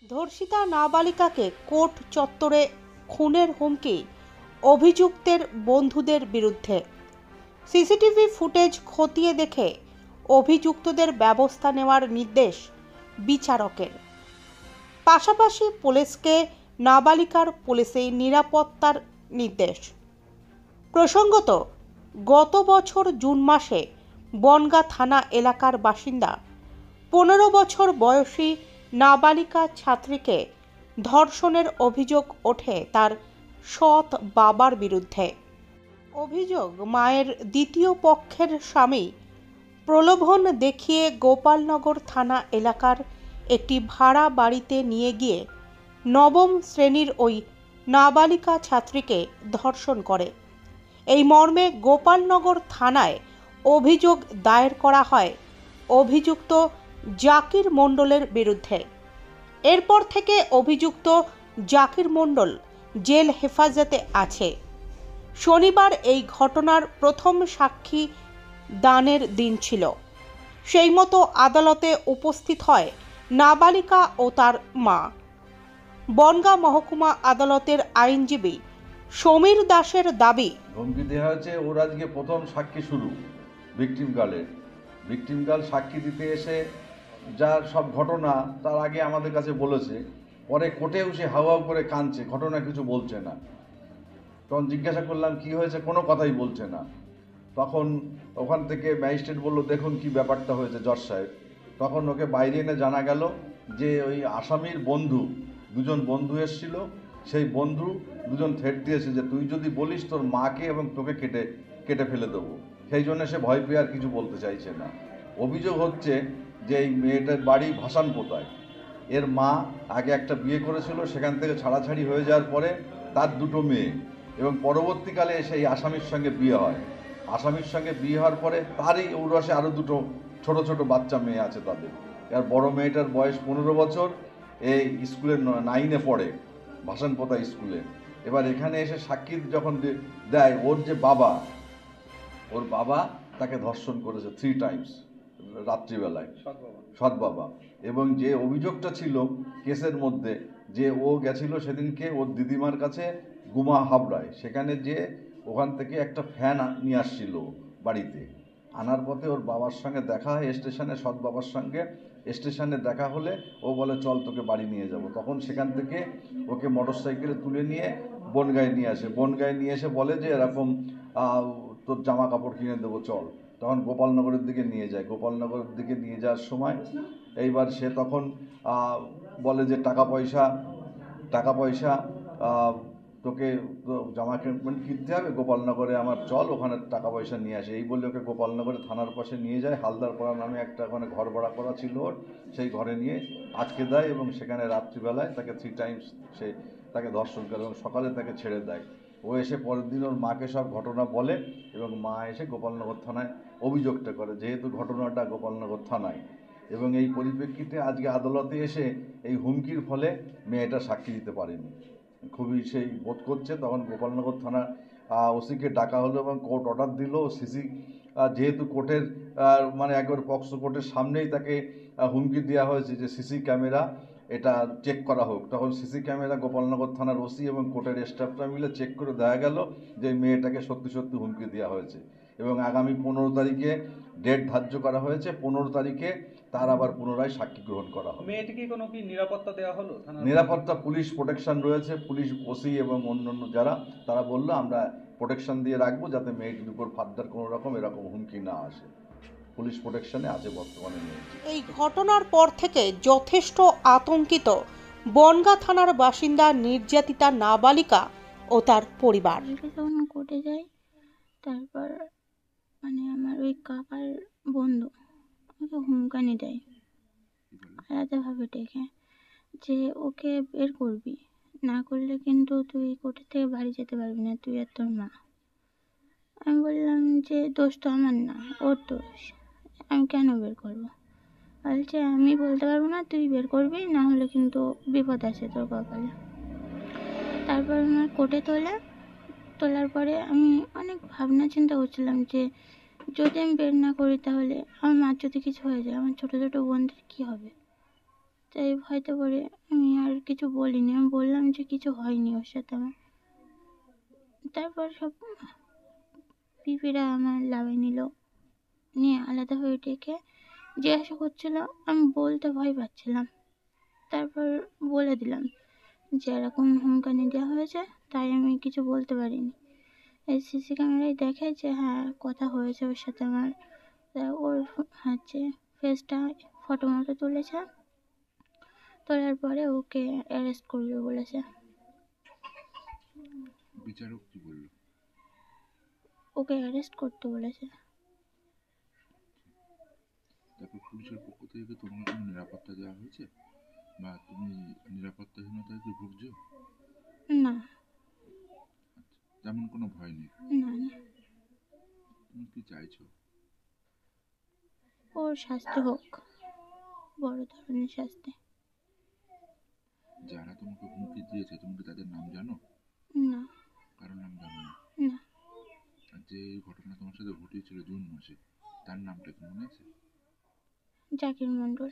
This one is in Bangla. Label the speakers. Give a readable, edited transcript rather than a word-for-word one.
Speaker 1: ধর্ষিতা নাবালিকাকে কোর্ট চত্বরে খুনের হুমকি অভিযুক্তের বন্ধুদের বিরুদ্ধে। সিসিটিভি ফুটেজ খতিয়ে দেখে অভিযুক্তদের ব্যবস্থা নেওয়ার নির্দেশ বিচারকের। পাশাপাশি পুলিশকে নাবালিকার পুলিশে নিরাপত্তার নির্দেশ। প্রসঙ্গত, গত বছর জুন মাসে বনগাঁ থানা এলাকার বাসিন্দা 15 বছর বয়সী নাবালিকা ছাত্রীকে ধর্ষণের অভিযোগ ওঠে তার সৎ বাবার বিরুদ্ধে। অভিযোগ, মায়ের দ্বিতীয় পক্ষের স্বামী প্রলোভন দেখিয়ে গোপালনগর থানা এলাকার একটি ভাড়া বাড়িতে নিয়ে গিয়ে নবম শ্রেণীর ওই নাবালিকা ছাত্রীকে ধর্ষণ করে। এই মর্মে গোপালনগর থানায় অভিযোগ দায়ের করা হয় অভিযুক্ত জাকির মণ্ডলের বিরুদ্ধে। এরপর থেকে অভিযুক্ত জাকির মণ্ডল জেল হেফাজতে আছে। শনিবার এই ঘটনার প্রথম সাক্ষী দানের দিন ছিল। সেই মতো আদালতে উপস্থিত হয় নাবালিকা ও তার মা। বনগাঁ মহকুমা আদালতের আইনজীবী সমীর দাসের দাবি,
Speaker 2: ধমকি দেওয়া হয়েছে ওর আজকে প্রথম সাক্ষী শুরু ভিকটিম গার্ল সাক্ষী দিতে এসে যার সব ঘটনা তার আগে আমাদের কাছে বলেছে, পরে কোর্টেও সে হাওয়াও করে কাঁদছে, ঘটনা কিছু বলছে না। তখন জিজ্ঞাসা করলাম কি হয়েছে, কোনো কথাই বলছে না। তখন ওখান থেকে ম্যাজিস্ট্রেট বলল, দেখুন কি ব্যাপারটা হয়েছে জজ সাহেব। তখন ওকে বাইরে এনে জানা গেল যে ওই আসামির বন্ধু, দুজন বন্ধু এসেছিল, সেই বন্ধু দুজন থ্রেট দিয়েছে যে তুই যদি বলিস তোর মাকে এবং তোকে কেটে ফেলে দেবো। সেই জন্য সে ভয় পেয়ে আর কিছু বলতে চাইছে না। অভিযোগ হচ্ছে যে এই মেয়েটার বাড়ি ভাসানপোতায়। এর মা আগে একটা বিয়ে করেছিল, সেখান থেকে ছাড়াছাড়ি হয়ে যাওয়ার পরে তার দুটো মেয়ে, এবং পরবর্তীকালে সেই আসামির সঙ্গে বিয়ে হয়। আসামির সঙ্গে বিয়ে হওয়ার পরে তারই ঔরসে আরও দুটো ছোট ছোট বাচ্চা মেয়ে আছে তাদের। আর বড় মেয়েটার বয়স 15 বছর, এই স্কুলের 9-এ পড়ে, ভাসানপোতা স্কুলে। এবার এখানে এসে সাক্ষী যখন দেয়, ওর যে বাবা, ওর বাবা তাকে ধর্ষণ করেছে 3 টাইমস রাত্রিবেলায়, সৎ বাবা। এবং যে অভিযোগটা ছিল কেসের মধ্যে, যে ও গেছিল সেদিনকে ওর দিদিমার কাছে গুমা হাবড়ায়, সেখানে যে ওখান থেকে একটা ফ্যান নিয়ে আসছিল বাড়িতে। আনার পথে ওর বাবার সঙ্গে দেখা হয় স্টেশনে, সৎ বাবার সঙ্গে স্টেশনে দেখা হলে ও বলে চল তোকে বাড়ি নিয়ে যাব। তখন সেখান থেকে ওকে মোটরসাইকেলে তুলে নিয়ে বনগাঁয়ে নিয়ে আসে। বনগাঁয়ে নিয়ে এসে বলে যে এরকম তোর জামা কাপড় কিনে দেবো চল। তখন গোপালনগরের দিকে নিয়ে যায়। গোপালনগরের দিকে নিয়ে যাওয়ার সময় এইবার সে তখন বলে যে টাকা পয়সা তোকে জামা কিনতে হবে, গোপালনগরে আমার চল, ওখানে টাকা পয়সা নিয়ে আসে। এই বলে ওকে গোপালনগরে থানার পাশে নিয়ে যায়। হালদারপাড়া নামে একটা ওখানে ঘর ভাড়া করা ছিল ওর, সেই ঘরে নিয়ে আটকে দেয় এবং সেখানে রাত্রিবেলায় তাকে 3 টাইমস সে তাকে ধর্ষণ করে এবং সকালে তাকে ছেড়ে দেয়। ও এসে পরের দিন ওর মাকে সব ঘটনা বলে এবং মা এসে গোপালনগর থানায় অভিযোগটা করে, যেহেতু ঘটনাটা গোপালনগর থানায়। এবং এই পরিপ্রেক্ষিতে আজকে আদালতে এসে এই হুমকির ফলে মেয়েটা সাক্ষী দিতে পারেনি, খুবই সেই বোধ করছে। তখন গোপালনগর থানা ওসিকে ডাকা হলো এবং কোর্ট অর্ডার দিল। সিসি যেহেতু কোর্টের মানে একবার পক্সো কোর্টের সামনেই তাকে হুমকি দেওয়া হয়েছে যে সিসি ক্যামেরা এটা চেক করা হোক। তখন সিসি ক্যামেরা গোপালনগর থানার ওসি এবং কোর্টের স্টাফরা মিলে চেক করে দেখা গেল যে মেয়েটাকে সত্যি সত্যি হুমকি দেওয়া হয়েছে এবং আগামী 15 তারিখে ডেট ধার্য করা হয়েছে। 15 তারিখে তার আবার পুনরায় সাক্ষী গ্রহণ করা হবে।
Speaker 3: মেয়েটিকে কোনো কি নিরাপত্তা দেওয়া হলো?
Speaker 2: নিরাপত্তা পুলিশ প্রোটেকশন রয়েছে, পুলিশ ওসি এবং অন্যান্য যারা, তারা বললো আমরা প্রোটেকশন দিয়ে রাখবো যাতে মেয়েটির উপর ফার্দার কোনো রকম এরকম হুমকি না আসে। পুলিশ প্রোটেকশনে আছে বর্তমানে মেয়েটি।
Speaker 1: এই ঘটনার পর থেকে যথেষ্ট আতঙ্কিত বনগাঁ থানার বাসিন্দা নির্যাতিতা নাবালিকা ও তার পরিবার।
Speaker 4: যখন কোর্টে যাই, তারপর মানে আমার ওই কাকার বন্ধু আমাকে হুমকানি দেয় আলাদাভাবে ডেকে, যে ওকে বের করবি, না করলে কিন্তু তুই কোর্টের থেকে বাড়ি যেতে পারবি না, তুই আর তোর মা। আমি বললাম যে দোষ তো আমার না, ওর দোষ, আমি কেন বের করবো? বলছে আমি বলতে পারবো না, তুই বের করবি, না হলে কিন্তু বিপদ আছে তোর কপালে। তারপর আমার কোর্টে তোলার পরে আমি অনেক ভাবনা চিন্তা করছিলাম যে যদি আমি বের না করি তাহলে আমার মার যদি কিছু হয়ে যায়, আমার ছোটো ছোটো বোনদের কী হবে। তাই ভয়তে পড়ে আমি আর কিছু বলিনি। আমি বললাম যে কিছু হয়নি ওর সাথে আমার। তারপর সব পিপিরা আমার লাভে নিল, নিয়ে আলাদাভাবে ডেকে জিজ্ঞাসা করছিল। আমি বলতে ভয় পাচ্ছিলাম। তারপর বলে দিলাম যে এরকম হুমকানি দেওয়া হয়েছে, তাই আমি কিছু বলতে পারিনি। এই সিসি ক্যামেরায় দেখে যে হ্যাঁ কথা হয়েছে ওর সাথে আমার। তা ওর হচ্ছে ফেসটা ফটো মটো তুলেছে, তোলার পরে ওকে অ্যারেস্ট করবে বলেছে।
Speaker 5: বিচারক কি বলল?
Speaker 4: ওকে অ্যারেস্ট করতে বলেছে।
Speaker 5: তারপর পুলিশের পক্ষ থেকে কি তোমাকে কোনো নিরাপত্তা দেওয়া হয়েছে, বা তুমি নিরাপত্তাহীনতায় কি ভুগছো?
Speaker 4: না,
Speaker 5: তেমন কোনো ভয় নেই?
Speaker 4: না, না।
Speaker 5: তুমি কি চাইছো?
Speaker 4: ওর শাস্তি হোক, বড় ধরনের শাস্তি।
Speaker 5: যারা তোমাকে হুমকি দিয়েছে তুমি কি তাদের নাম জানো?
Speaker 4: না,
Speaker 5: কারোর নাম জানো না?
Speaker 4: না।
Speaker 5: আর যে এই ঘটনা তোমার সাথে ঘটিয়েছিল জুন মাসে, তার নামটা কি মনে আছে?
Speaker 4: জাকির মণ্ডল।